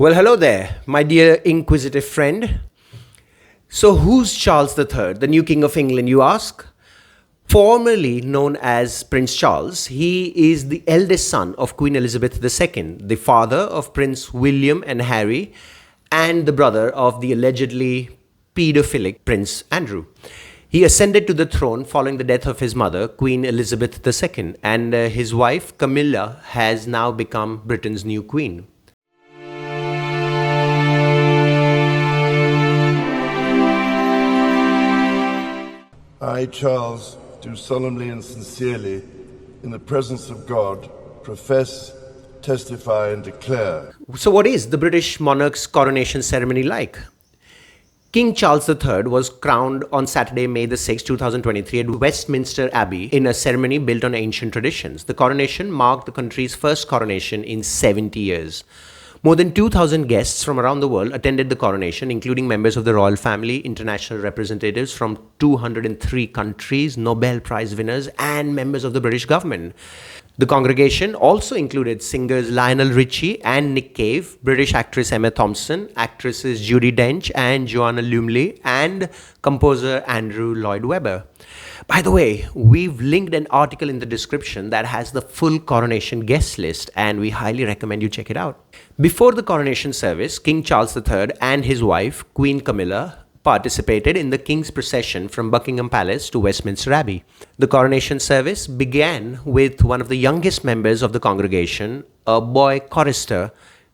Well, hello there, my dear inquisitive friend. So, who's Charles III, the new King of England, you ask? Formerly known as Prince Charles, he is the eldest son of Queen Elizabeth II, the father of Prince William and Harry, and the brother of the allegedly pedophilic Prince Andrew. He ascended to the throne following the death of his mother, Queen Elizabeth II, and his wife, Camilla, has now become Britain's new queen. I, Charles, do solemnly and sincerely, in the presence of God, profess, testify, and declare. So, what is the British monarch's coronation ceremony like? King Charles III was crowned on Saturday, May the 6th, 2023 at Westminster Abbey in a ceremony built on ancient traditions. The coronation marked the country's first coronation in 70 years. More than 2,000 guests from around the world attended the coronation, including members of the royal family, international representatives from 203 countries, Nobel Prize winners, and members of the British government. The congregation also included singers Lionel Richie and Nick Cave, British actress Emma Thompson, actresses Judi Dench and Joanna Lumley, and composer Andrew Lloyd Webber. By the way, we've linked an article in the description that has the full coronation guest list, and we highly recommend you check it out. Before the coronation service, King Charles III and his wife, Queen Camilla, participated in the King's procession from Buckingham Palace to Westminster Abbey. The coronation service began with one of the youngest members of the congregation, a boy chorister,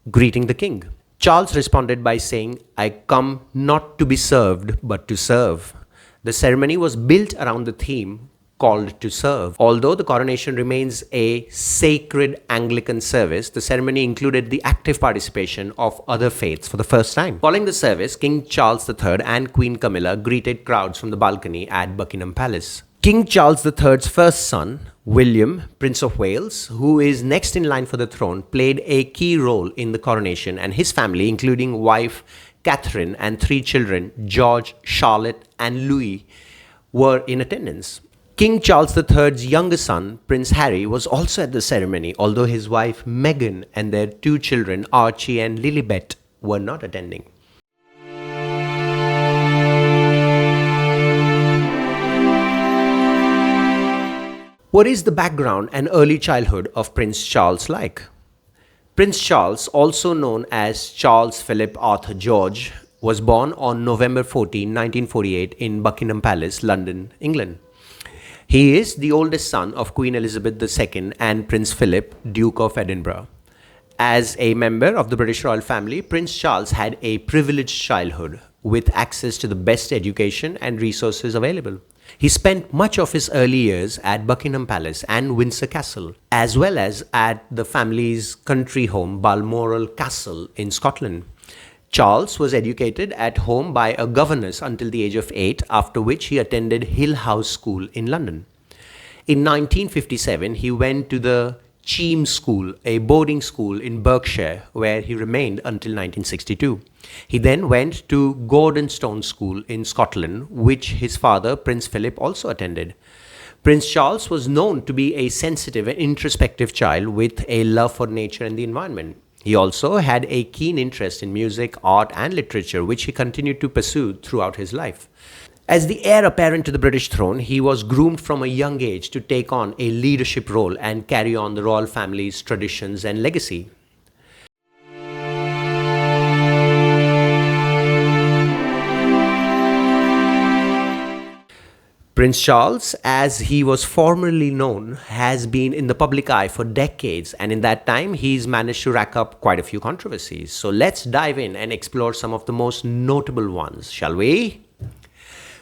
greeting the King. Charles responded by saying, "I come not to be served, but to serve." The ceremony was built around the theme called to serve. Although the coronation remains a sacred Anglican service, the ceremony included the active participation of other faiths for the first time. Following the service, King Charles III and Queen Camilla greeted crowds from the balcony at Buckingham Palace. King Charles III's first son, William, Prince of Wales, who is next in line for the throne, played a key role in the coronation, and his family, including wife Catherine and three children, George, Charlotte, and Louis, were in attendance. King Charles III's younger son, Prince Harry, was also at the ceremony, although his wife Meghan and their two children, Archie and Lilibet, were not attending. What is the background and early childhood of Prince Charles like? Prince Charles, also known as Charles Philip Arthur George, was born on November 14, 1948 in Buckingham Palace, London, England. He is the oldest son of Queen Elizabeth II and Prince Philip, Duke of Edinburgh. As a member of the British royal family, Prince Charles had a privileged childhood with access to the best education and resources available. He spent much of his early years at Buckingham Palace and Windsor Castle, as well as at the family's country home, Balmoral Castle in Scotland. Charles was educated at home by a governess until the age of 8, after which he attended Hill House School in London. In 1957, he went to the Cheam School, a boarding school in Berkshire, where he remained until 1962. He then went to Gordonstone School in Scotland, which his father, Prince Philip, also attended. Prince Charles was known to be a sensitive and introspective child with a love for nature and the environment. He also had a keen interest in music, art, and literature, which he continued to pursue throughout his life. As the heir apparent to the British throne, he was groomed from a young age to take on a leadership role and carry on the royal family's traditions and legacy. Prince Charles, as he was formerly known, has been in the public eye for decades, and in that time he's managed to rack up quite a few controversies. So let's dive in and explore some of the most notable ones, shall we?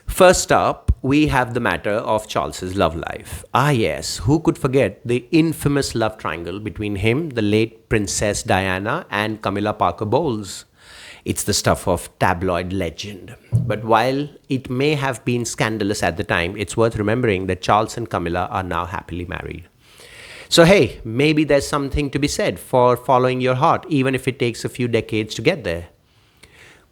First up, we have the matter of Charles's love life. Ah yes, who could forget the infamous love triangle between him, the late Princess Diana, and Camilla Parker Bowles? It's the stuff of tabloid legend. But while it may have been scandalous at the time, it's worth remembering that Charles and Camilla are now happily married. So hey, maybe there's something to be said for following your heart, even if it takes a few decades to get there.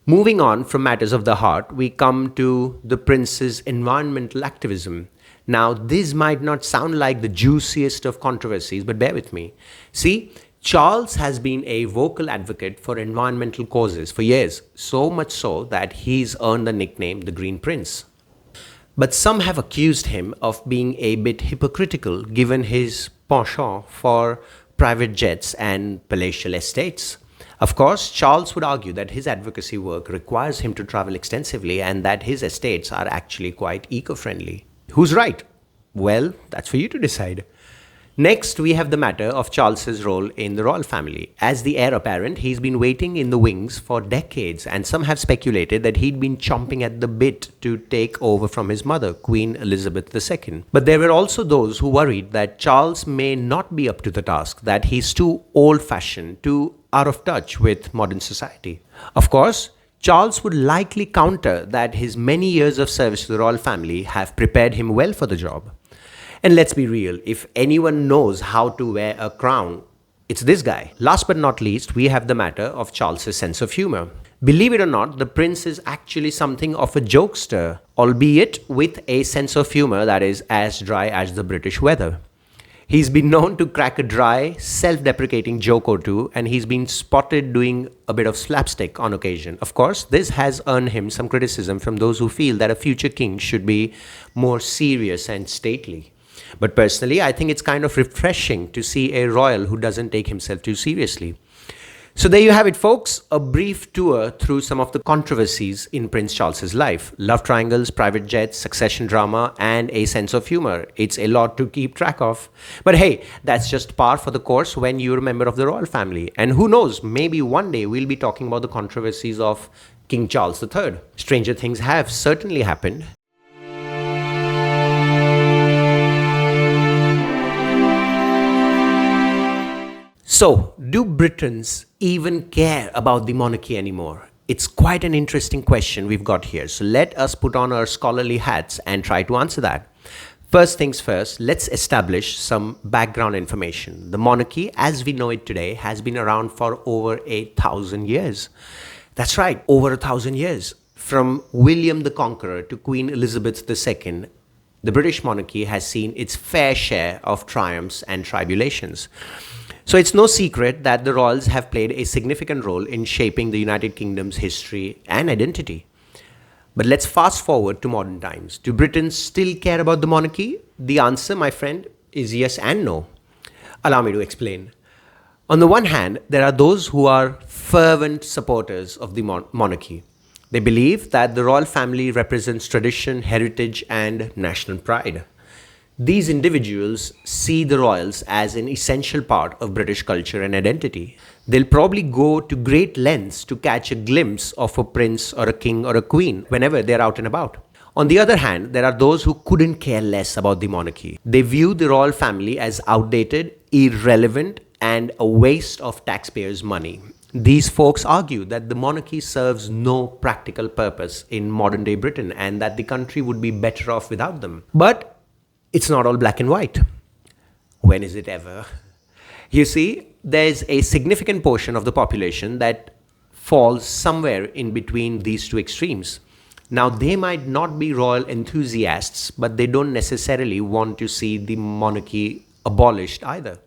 Moving on from matters of the heart, we come to the prince's environmental activism. Now, this might not sound like the juiciest of controversies, but bear with me. See, Charles has been a vocal advocate for environmental causes for years, so much so that he's earned the nickname the Green Prince. But some have accused him of being a bit hypocritical given his penchant for private jets and palatial estates. Of course, Charles would argue that his advocacy work requires him to travel extensively and that his estates are actually quite eco friendly. Who's right? Well, that's for you to decide. Next, we have the matter of Charles's role in the royal family. As the heir apparent, he's been waiting in the wings for decades, and some have speculated that he'd been chomping at the bit to take over from his mother, Queen Elizabeth II. But there were also those who worried that Charles may not be up to the task, that he's too old-fashioned, too out of touch with modern society. Of course, Charles would likely counter that his many years of service to the royal family have prepared him well for the job. And let's be real, if anyone knows how to wear a crown, it's this guy. Last but not least, we have the matter of Charles's sense of humor. Believe it or not, the prince is actually something of a jokester, albeit with a sense of humor that is as dry as the British weather. He's been known to crack a dry, self-deprecating joke or two, and he's been spotted doing a bit of slapstick on occasion. Of course, this has earned him some criticism from those who feel that a future king should be more serious and stately. But personally, I think it's kind of refreshing to see a royal who doesn't take himself too seriously. So there you have it, folks, a brief tour through some of the controversies in Prince Charles's life. Love triangles, private jets, succession drama, and a sense of humor. It's a lot to keep track of. But hey, that's just par for the course when you're a member of the royal family. And who knows, maybe one day we'll be talking about the controversies of King Charles III. Stranger things have certainly happened. So, do Britons even care about the monarchy anymore? It's quite an interesting question we've got here. So, let us put on our scholarly hats and try to answer that. First things first, let's establish some background information. The monarchy, as we know it today, has been around for over 1,000 years. That's right, over 1,000 years. From William the Conqueror to Queen Elizabeth II, the British monarchy has seen its fair share of triumphs and tribulations. So it's no secret that the royals have played a significant role in shaping the United Kingdom's history and identity. But let's fast forward to modern times. Do Britons still care about the monarchy? The answer, my friend, is yes and no. Allow me to explain. On the one hand, there are those who are fervent supporters of the monarchy. They believe that the royal family represents tradition, heritage, and national pride. These individuals see the royals as an essential part of British culture and identity. They'll probably go to great lengths to catch a glimpse of a prince or a king or a queen whenever they're out and about. On the other hand, there are those who couldn't care less about the monarchy. They view the royal family as outdated, irrelevant, and a waste of taxpayers' money. These folks argue that the monarchy serves no practical purpose in modern day Britain and that the country would be better off without them. But it's not all black and white. When is it ever? You see, there's a significant portion of the population that falls somewhere in between these two extremes. Now, they might not be royal enthusiasts, but they don't necessarily want to see the monarchy abolished either.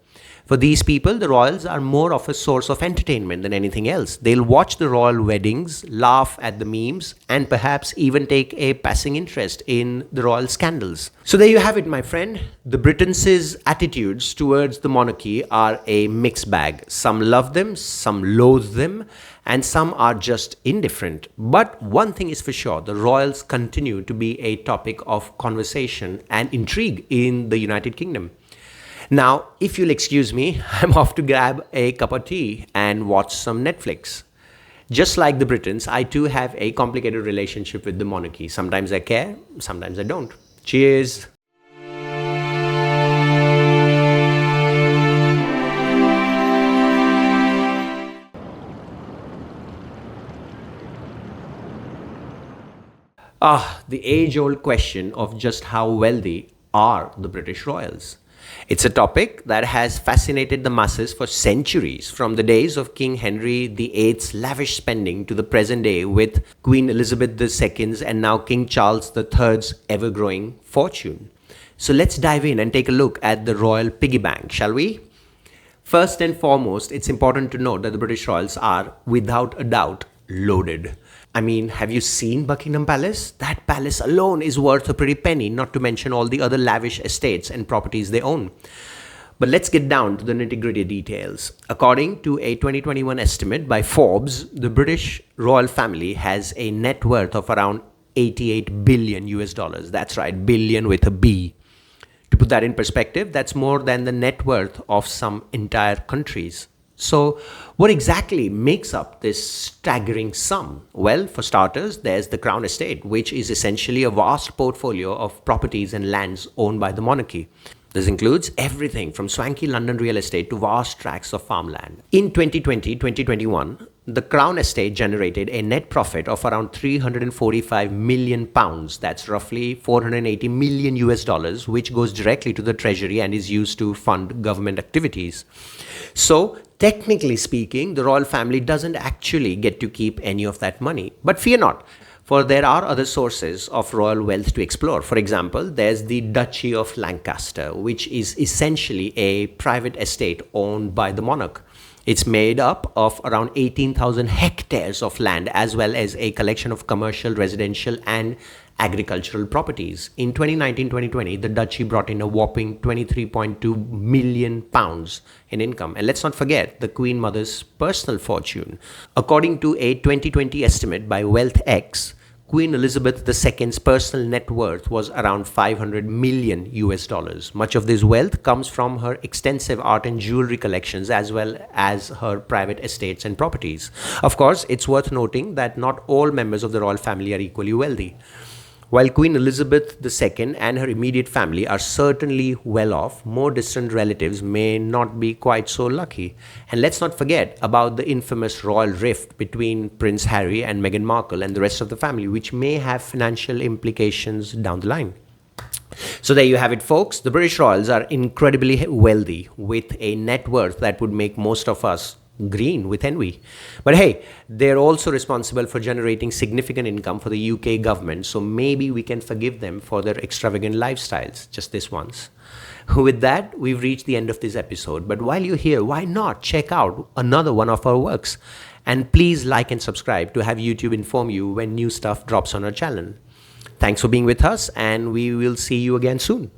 For these people, the royals are more of a source of entertainment than anything else. They'll watch the royal weddings, laugh at the memes, and perhaps even take a passing interest in the royal scandals. So there you have it, my friend. The Britons' attitudes towards the monarchy are a mixed bag. Some love them, some loathe them, and some are just indifferent. But one thing is for sure, the royals continue to be a topic of conversation and intrigue in the United Kingdom. Now, if you'll excuse me, I'm off to grab a cup of tea and watch some Netflix. Just like the Britons, I too have a complicated relationship with the monarchy. Sometimes I care, sometimes I don't. Cheers! The age-old question of just how wealthy are the British royals. It's a topic that has fascinated the masses for centuries, from the days of King Henry VIII's lavish spending to the present day with Queen Elizabeth II's and now King Charles III's ever-growing fortune. So let's dive in and take a look at the royal piggy bank, shall we? First and foremost, it's important to note that the British royals are, without a doubt, loaded. I mean, have you seen Buckingham Palace? That palace alone is worth a pretty penny, not to mention all the other lavish estates and properties they own. But let's get down to the nitty-gritty details. According to a 2021 estimate by Forbes, the British royal family has a net worth of around 88 billion US dollars. That's right, billion with a B. To put that in perspective, that's more than the net worth of some entire countries. So, what exactly makes up this staggering sum? Well, for starters, there's the Crown Estate, which is essentially a vast portfolio of properties and lands owned by the monarchy. This includes everything from swanky London real estate to vast tracts of farmland. In 2020-2021, the Crown Estate generated a net profit of around 345 million pounds. That's roughly 480 million US dollars, which goes directly to the treasury and is used to fund government activities. So, technically speaking, the royal family doesn't actually get to keep any of that money. But fear not, for there are other sources of royal wealth to explore. For example, there's the Duchy of Lancaster, which is essentially a private estate owned by the monarch. It's made up of around 18,000 hectares of land, as well as a collection of commercial, residential, and agricultural properties. In 2019-2020, the duchy brought in a whopping 23.2 million pounds in income. And let's not forget the Queen Mother's personal fortune. According to a 2020 estimate by WealthX, Queen Elizabeth II's personal net worth was around 500 million US dollars. Much of this wealth comes from her extensive art and jewelry collections, as well as her private estates and properties. Of course, it's worth noting that not all members of the royal family are equally wealthy. While Queen Elizabeth II and her immediate family are certainly well off, more distant relatives may not be quite so lucky. And let's not forget about the infamous royal rift between Prince Harry and Meghan Markle and the rest of the family, which may have financial implications down the line. So there you have it, folks. The British royals are incredibly wealthy, with a net worth that would make most of us green with envy. But hey, they're also responsible for generating significant income for the UK government, so maybe we can forgive them for their extravagant lifestyles just this once. With that, we've reached the end of this episode. But while you're here, why not check out another one of our works? And please like and subscribe to have YouTube inform you when new stuff drops on our channel. Thanks for being with us, and we will see you again soon.